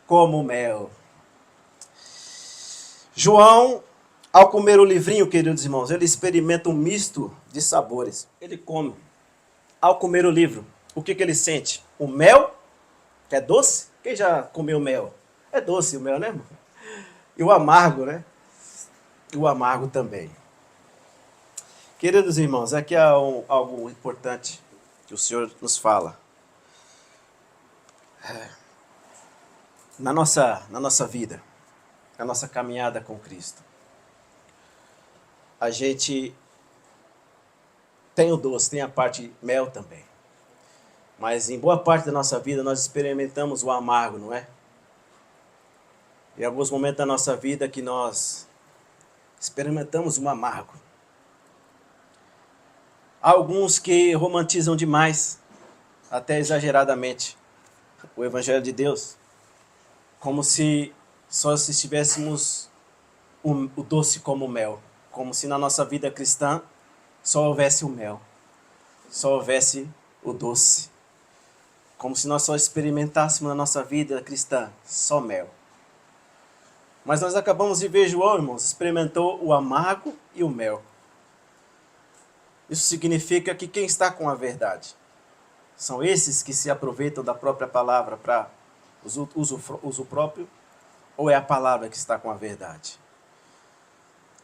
como mel. João, ao comer o livrinho, queridos irmãos, ele experimenta um misto de sabores. Ele come. Ao comer o livro, o que ele sente? O mel, que é doce. Quem já comeu mel? É doce o mel, né, irmão? E o amargo, né? E o amargo também. Queridos irmãos, aqui há algo importante que o Senhor nos fala. Na nossa vida, na nossa caminhada com Cristo, a gente tem o doce, tem a parte mel também. Mas em boa parte da nossa vida nós experimentamos o amargo, não é? Em alguns momentos da nossa vida que nós experimentamos o amargo. Há alguns que romantizam demais, até exageradamente, o Evangelho de Deus, como se só se estivéssemos o doce como mel, como se na nossa vida cristã só houvesse o mel, só houvesse o doce, como se nós só experimentássemos na nossa vida cristã só mel. Mas nós acabamos de ver João, irmãos, experimentou o amargo e o mel. Isso significa que quem está com a verdade são esses que se aproveitam da própria palavra para uso próprio, ou é a palavra que está com a verdade?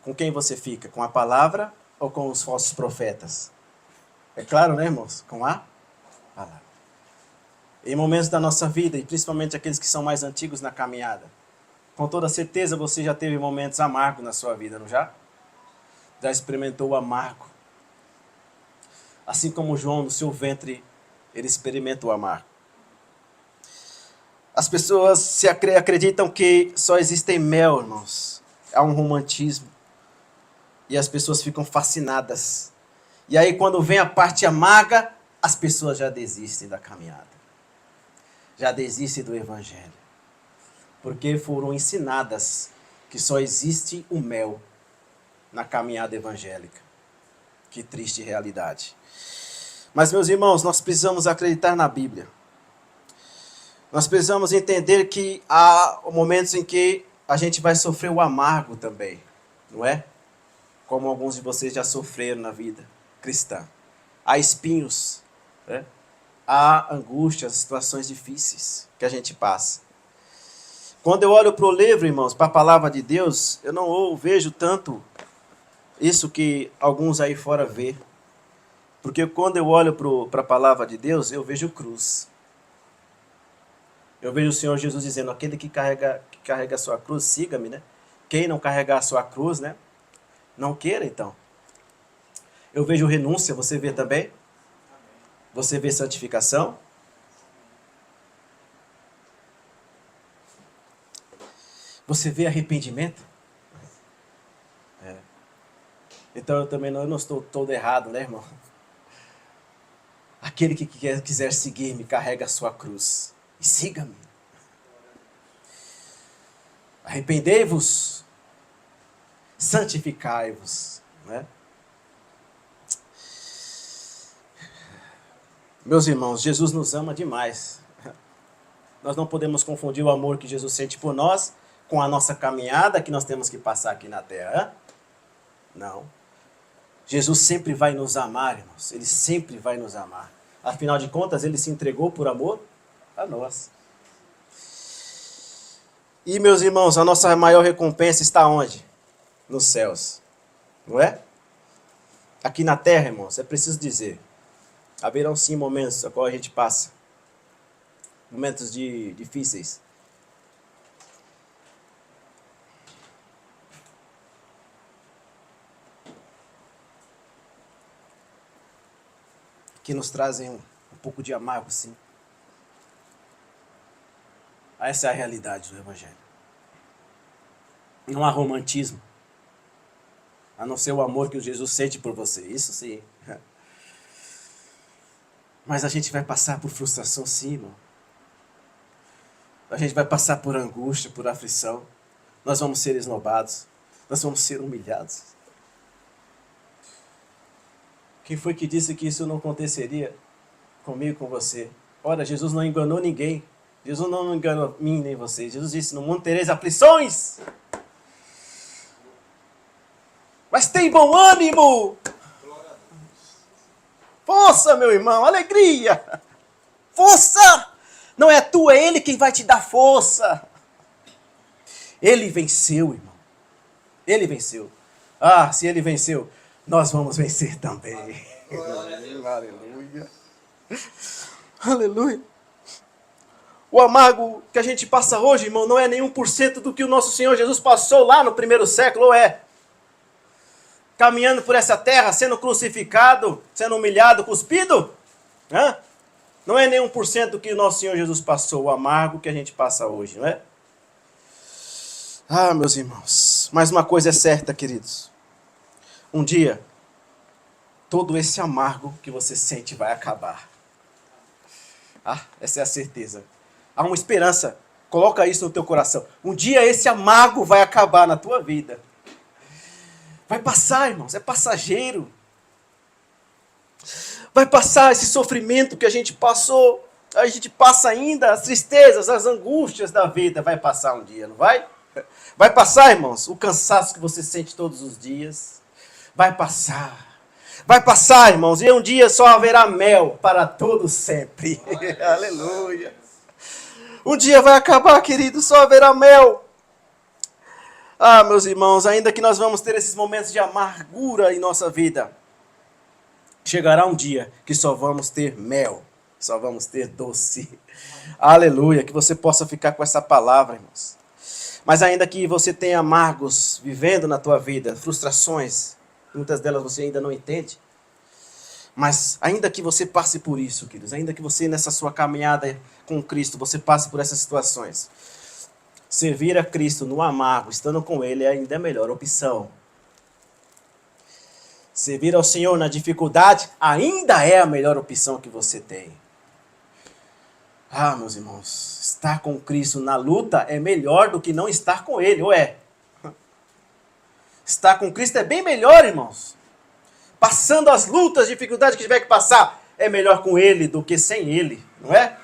Com quem você fica? Com a palavra ou com os falsos profetas? É claro, né, irmãos? Com a palavra. Em momentos da nossa vida, e principalmente aqueles que são mais antigos na caminhada, com toda certeza você já teve momentos amargos na sua vida, não já? Já experimentou o amargo. Assim como João, no seu ventre, ele experimenta o amargo. As pessoas se acreditam que só existem mel, irmãos. Há um romantismo. E as pessoas ficam fascinadas. E aí, quando vem a parte amarga, as pessoas já desistem da caminhada. Já desistem do Evangelho. Porque foram ensinadas que só existe o mel na caminhada evangélica. Que triste realidade. Mas, meus irmãos, nós precisamos acreditar na Bíblia. Nós precisamos entender que há momentos em que a gente vai sofrer o amargo também, não é? Como alguns de vocês já sofreram na vida cristã. Há espinhos, né? Há angústias, situações difíceis que a gente passa. Quando eu olho para o livro, irmãos, para a palavra de Deus, eu não vejo tanto isso que alguns aí fora vê. Porque quando eu olho para a palavra de Deus, eu vejo cruz. Eu vejo o Senhor Jesus dizendo, aquele que carrega a sua cruz, siga-me, né? Quem não carregar a sua cruz, né? Não queira, então. Eu vejo renúncia, você vê também? Você vê santificação? Você vê arrependimento? É. Então eu também não estou todo errado, né, irmão? Aquele que quiser seguir-me, carrega a sua cruz. E siga-me. Arrependei-vos. Santificai-vos. Né? Meus irmãos, Jesus nos ama demais. Nós não podemos confundir o amor que Jesus sente por nós com a nossa caminhada que nós temos que passar aqui na terra. Não. Jesus sempre vai nos amar, irmãos. Ele sempre vai nos amar. Afinal de contas, ele se entregou por amor a nós. E, meus irmãos, a nossa maior recompensa está onde? Nos céus. Não é? Aqui na terra, irmãos, é preciso dizer. Haverão sim momentos a qual a gente passa. Momentos difíceis. Que nos trazem um pouco de amargo, sim. Essa é a realidade do Evangelho. Não há romantismo. A não ser o amor que o Jesus sente por você. Isso sim. Mas a gente vai passar por frustração sim, irmão. A gente vai passar por angústia, por aflição. Nós vamos ser esnobados. Nós vamos ser humilhados. Quem foi que disse que isso não aconteceria comigo e com você? Ora, Jesus não enganou ninguém. Jesus não enganou mim nem você. Jesus disse, no mundo tereis aflições. Mas tem bom ânimo. Força, meu irmão, alegria. Força. Não é tu, é Ele quem vai te dar força. Ele venceu, irmão. Ele venceu. Ah, se Ele venceu, nós vamos vencer também. Aleluia. Aleluia. O amargo que a gente passa hoje, irmão, não é nenhum por cento do que o nosso Senhor Jesus passou lá no primeiro século, ou é? Caminhando por essa terra, sendo crucificado, sendo humilhado, cuspido? Hã? Não é nenhum por cento do que o nosso Senhor Jesus passou, o amargo que a gente passa hoje, não é? Ah, meus irmãos, mas uma coisa é certa, queridos. Um dia, todo esse amargo que você sente vai acabar. Ah, essa é a certeza. Há uma esperança. Coloca isso no teu coração. Um dia esse amargo vai acabar na tua vida. Vai passar, irmãos. É passageiro. Vai passar esse sofrimento que a gente passou. A gente passa ainda as tristezas, as angústias da vida. Vai passar um dia, não vai? Vai passar, irmãos, o cansaço que você sente todos os dias. Vai passar. Vai passar, irmãos, e um dia só haverá mel para todos sempre. Aleluia. Um dia vai acabar, querido, só haverá mel. Ah, meus irmãos, ainda que nós vamos ter esses momentos de amargura em nossa vida, chegará um dia que só vamos ter mel, só vamos ter doce. Aleluia, que você possa ficar com essa palavra, irmãos. Mas ainda que você tenha amargos vivendo na tua vida, frustrações, muitas delas você ainda não entende. Mas ainda que você passe por isso, queridos, ainda que você nessa sua caminhada com Cristo, você passe por essas situações. Servir a Cristo no amargo, estando com Ele, é ainda a melhor opção. Servir ao Senhor na dificuldade ainda é a melhor opção que você tem. Ah, meus irmãos, estar com Cristo na luta é melhor do que não estar com Ele, ou é? Estar com Cristo é bem melhor, irmãos. Passando as lutas, as dificuldades que tiver que passar, é melhor com Ele do que sem Ele, não é?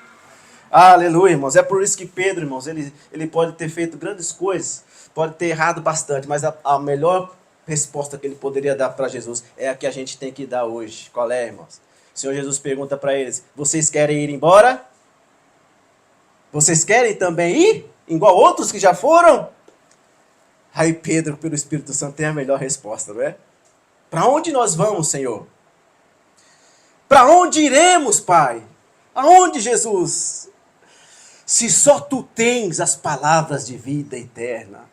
Aleluia, irmãos. É por isso que Pedro, irmãos, ele pode ter feito grandes coisas, pode ter errado bastante, mas a melhor resposta que ele poderia dar para Jesus é a que a gente tem que dar hoje. Qual é, irmãos? O Senhor Jesus pergunta para eles, vocês querem ir embora? Vocês querem também ir? Igual outros que já foram? Aí Pedro, pelo Espírito Santo, tem a melhor resposta, não é? Para onde nós vamos, Senhor? Para onde iremos, Pai? Aonde, Jesus? Se só Tu tens as palavras de vida eterna.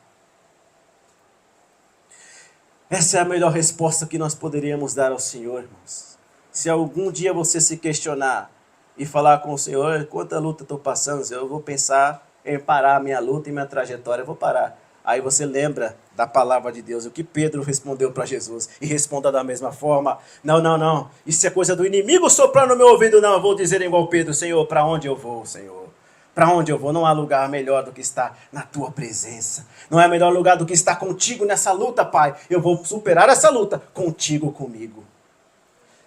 Essa é a melhor resposta que nós poderíamos dar ao Senhor, irmãos. Se algum dia você se questionar e falar com o Senhor, quanta luta estou passando, Senhor, eu vou pensar em parar a minha luta e minha trajetória, eu vou parar. Aí você lembra da palavra de Deus, o que Pedro respondeu para Jesus, e responda da mesma forma. Não, isso é coisa do inimigo soprar no meu ouvido, não, eu vou dizer igual Pedro, Senhor, para onde eu vou, Senhor? Para onde eu vou? Não há lugar melhor do que estar na Tua presença. Não há melhor lugar do que estar contigo nessa luta, Pai. Eu vou superar essa luta contigo, comigo.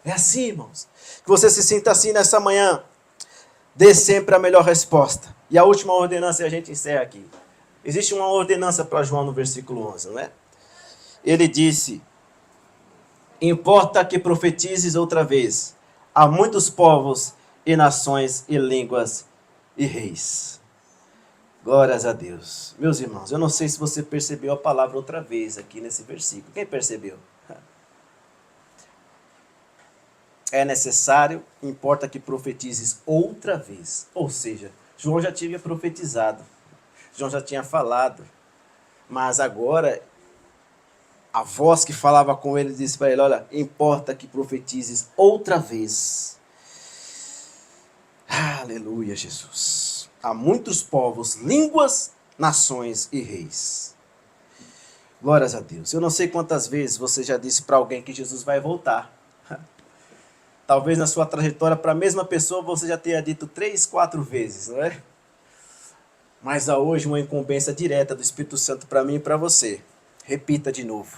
É assim, irmãos. Que você se sinta assim nessa manhã. Dê sempre a melhor resposta. E a última ordenança, e a gente encerra aqui. Existe uma ordenança para João no versículo 11, não é? Ele disse, importa que profetizes outra vez a muitos povos e nações e línguas e reis. Glórias a Deus. Meus irmãos, eu não sei se você percebeu a palavra outra vez aqui nesse versículo. Quem percebeu? É necessário, importa que profetizes outra vez. Ou seja, João já tinha profetizado. João já tinha falado. Mas agora, a voz que falava com ele disse para ele, olha, importa que profetizes outra vez. Aleluia, Jesus. Há muitos povos, línguas, nações e reis. Glórias a Deus. Eu não sei quantas vezes você já disse para alguém que Jesus vai voltar. Talvez na sua trajetória para a mesma pessoa você já tenha dito 3, 4 vezes, não é? Mas há hoje uma incumbência direta do Espírito Santo para mim e para você. Repita de novo.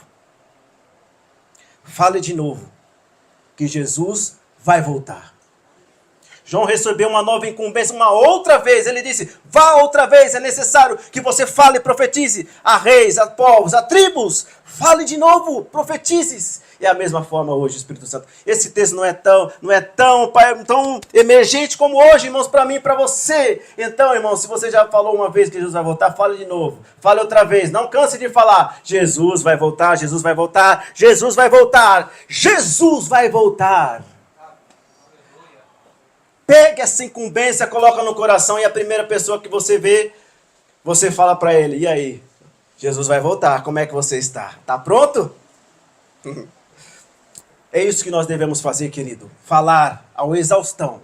Fale de novo que Jesus vai voltar. João recebeu uma nova incumbência uma outra vez. Ele disse, vá outra vez, é necessário que você fale e profetize a reis, a povos, a tribos. Fale de novo, profetize. E a mesma forma hoje, Espírito Santo. Esse texto não é tão emergente como hoje, irmãos, para mim e para você. Então, irmãos, se você já falou uma vez que Jesus vai voltar, fale de novo. Fale outra vez. Não canse de falar. Jesus vai voltar, Jesus vai voltar, Jesus vai voltar, Jesus vai voltar. Pegue essa incumbência, coloca no coração e a primeira pessoa que você vê, você fala para ele, e aí? Jesus vai voltar, como é que você está? Está pronto? É isso que nós devemos fazer, querido. Falar ao exaustão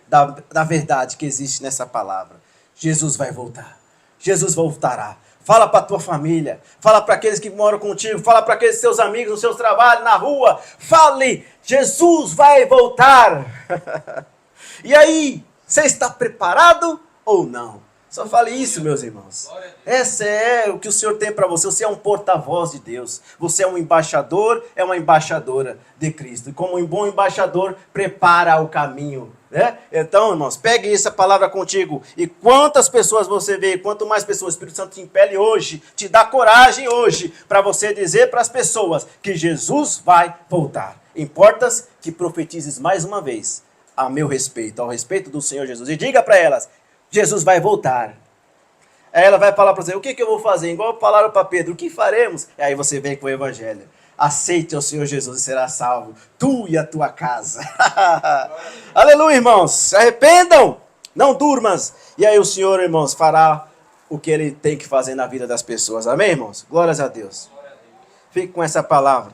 da verdade que existe nessa palavra. Jesus vai voltar. Jesus voltará. Fala para a tua família. Fala para aqueles que moram contigo. Fala para aqueles seus amigos, nos seus trabalhos, na rua. Fale, Jesus vai voltar. E aí, você está preparado ou não? Só fale isso, meus irmãos. Esse é o que o Senhor tem para você. Você é um porta-voz de Deus. Você é um embaixador, é uma embaixadora de Cristo. E como um bom embaixador, prepara o caminho. Né? Então, irmãos, pegue essa palavra contigo. E quantas pessoas você vê, quanto mais pessoas o Espírito Santo te impele hoje, te dá coragem hoje, para você dizer para as pessoas que Jesus vai voltar. Importa que profetizes mais uma vez a meu respeito, ao respeito do Senhor Jesus. E diga para elas, Jesus vai voltar. Aí ela vai falar para você, o que eu vou fazer? Igual falaram para Pedro, o que faremos? E aí você vem com o evangelho. Aceite o Senhor Jesus e será salvo. Tu e a tua casa. Aleluia, irmãos. Se arrependam. Não durmas. E aí o Senhor, irmãos, fará o que Ele tem que fazer na vida das pessoas. Amém, irmãos? Glórias a Deus. Fique com essa palavra.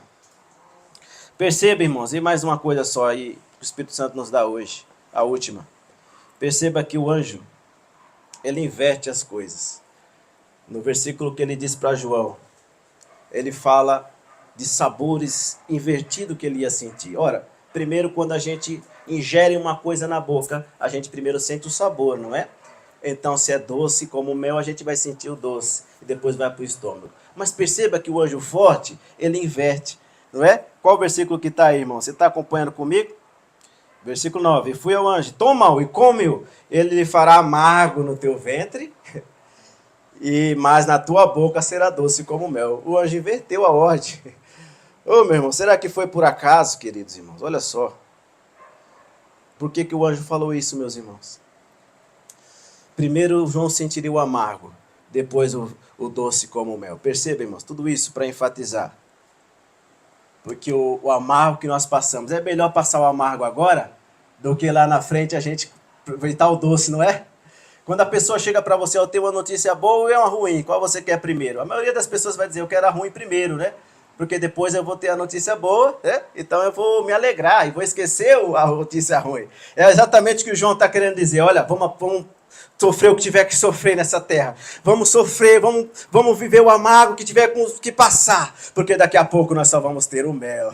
Perceba, irmãos, e mais uma coisa só aí. O Espírito Santo nos dá hoje, a última. Perceba que o anjo, ele inverte as coisas. No versículo que ele diz para João, ele fala de sabores invertidos que ele ia sentir. Ora, primeiro quando a gente ingere uma coisa na boca, a gente primeiro sente o sabor, não é? Então se é doce como mel, a gente vai sentir o doce e depois vai para o estômago. Mas perceba que o anjo forte, ele inverte, não é? Qual o versículo que está aí, irmão? Você está acompanhando comigo? Versículo 9, e fui ao anjo, toma-o e come-o, ele lhe fará amargo no teu ventre, mas na tua boca será doce como mel. O anjo inverteu a ordem. Ô meu irmão, será que foi por acaso, queridos irmãos? Olha só. Por que o anjo falou isso, meus irmãos? Primeiro João sentiria o amargo, depois o doce como mel. Perceba, irmãos, tudo isso para enfatizar. Porque o amargo que nós passamos, é melhor passar o amargo agora do que lá na frente a gente aproveitar o doce, não é? Quando a pessoa chega para você, eu tenho uma notícia boa e uma ruim, qual você quer primeiro? A maioria das pessoas vai dizer, eu quero a ruim primeiro, né? Porque depois eu vou ter a notícia boa, né? Então eu vou me alegrar e vou esquecer a notícia ruim. É exatamente o que o João está querendo dizer, olha, vamos sofrer o que tiver que sofrer nessa terra. Vamos sofrer, vamos viver o amargo que tiver que passar. Porque daqui a pouco nós só vamos ter o mel.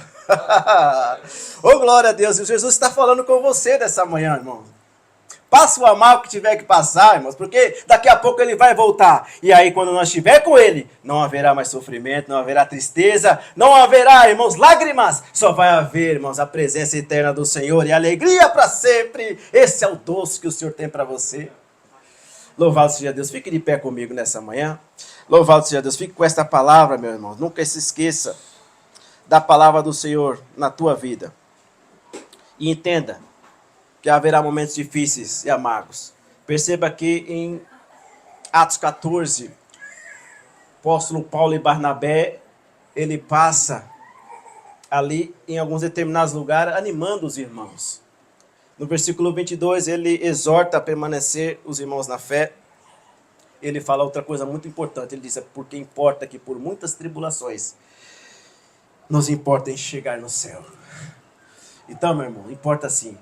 Oh, glória a Deus. E Jesus está falando com você dessa manhã, irmão. Passa o amargo que tiver que passar, irmãos. Porque daqui a pouco ele vai voltar. E aí quando nós estiver com ele, não haverá mais sofrimento, não haverá tristeza, não haverá, irmãos, lágrimas. Só vai haver, irmãos, a presença eterna do Senhor e alegria para sempre. Esse é o doce que o Senhor tem para você. Louvado seja Deus. Fique de pé comigo nessa manhã. Louvado seja Deus. Fique com esta palavra, meu irmão. Nunca se esqueça da palavra do Senhor na tua vida. E entenda que haverá momentos difíceis e amargos. Perceba que em Atos 14, apóstolo Paulo e Barnabé, ele passa ali em alguns determinados lugares animando os irmãos. No versículo 22, ele exorta a permanecer os irmãos na fé. Ele fala outra coisa muito importante. Ele diz, porque importa que por muitas tribulações nos importa em chegar no céu. Então, meu irmão, importa sim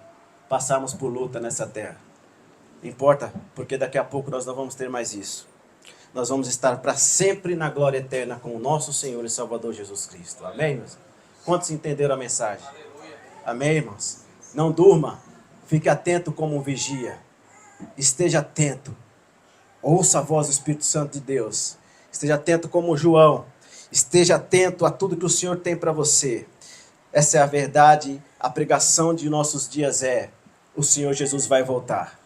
passarmos por luta nessa terra. Importa, porque daqui a pouco nós não vamos ter mais isso. Nós vamos estar para sempre na glória eterna com o nosso Senhor e Salvador Jesus Cristo. Amém, irmãos? Quantos entenderam a mensagem? Amém, irmãos? Não durma. Fique atento como um vigia. Esteja atento. Ouça a voz do Espírito Santo de Deus. Esteja atento como João. Esteja atento a tudo que o Senhor tem para você. Essa é a verdade. A pregação de nossos dias é: o Senhor Jesus vai voltar.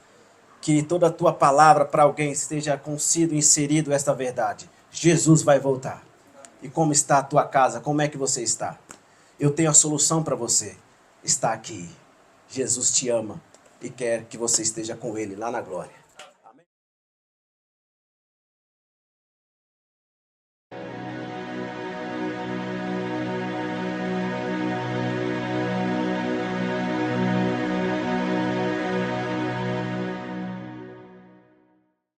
Que toda a tua palavra para alguém esteja consigo inserido esta verdade. Jesus vai voltar. E como está a tua casa? Como é que você está? Eu tenho a solução para você. Está aqui. Jesus te ama e quer que você esteja com Ele lá na glória.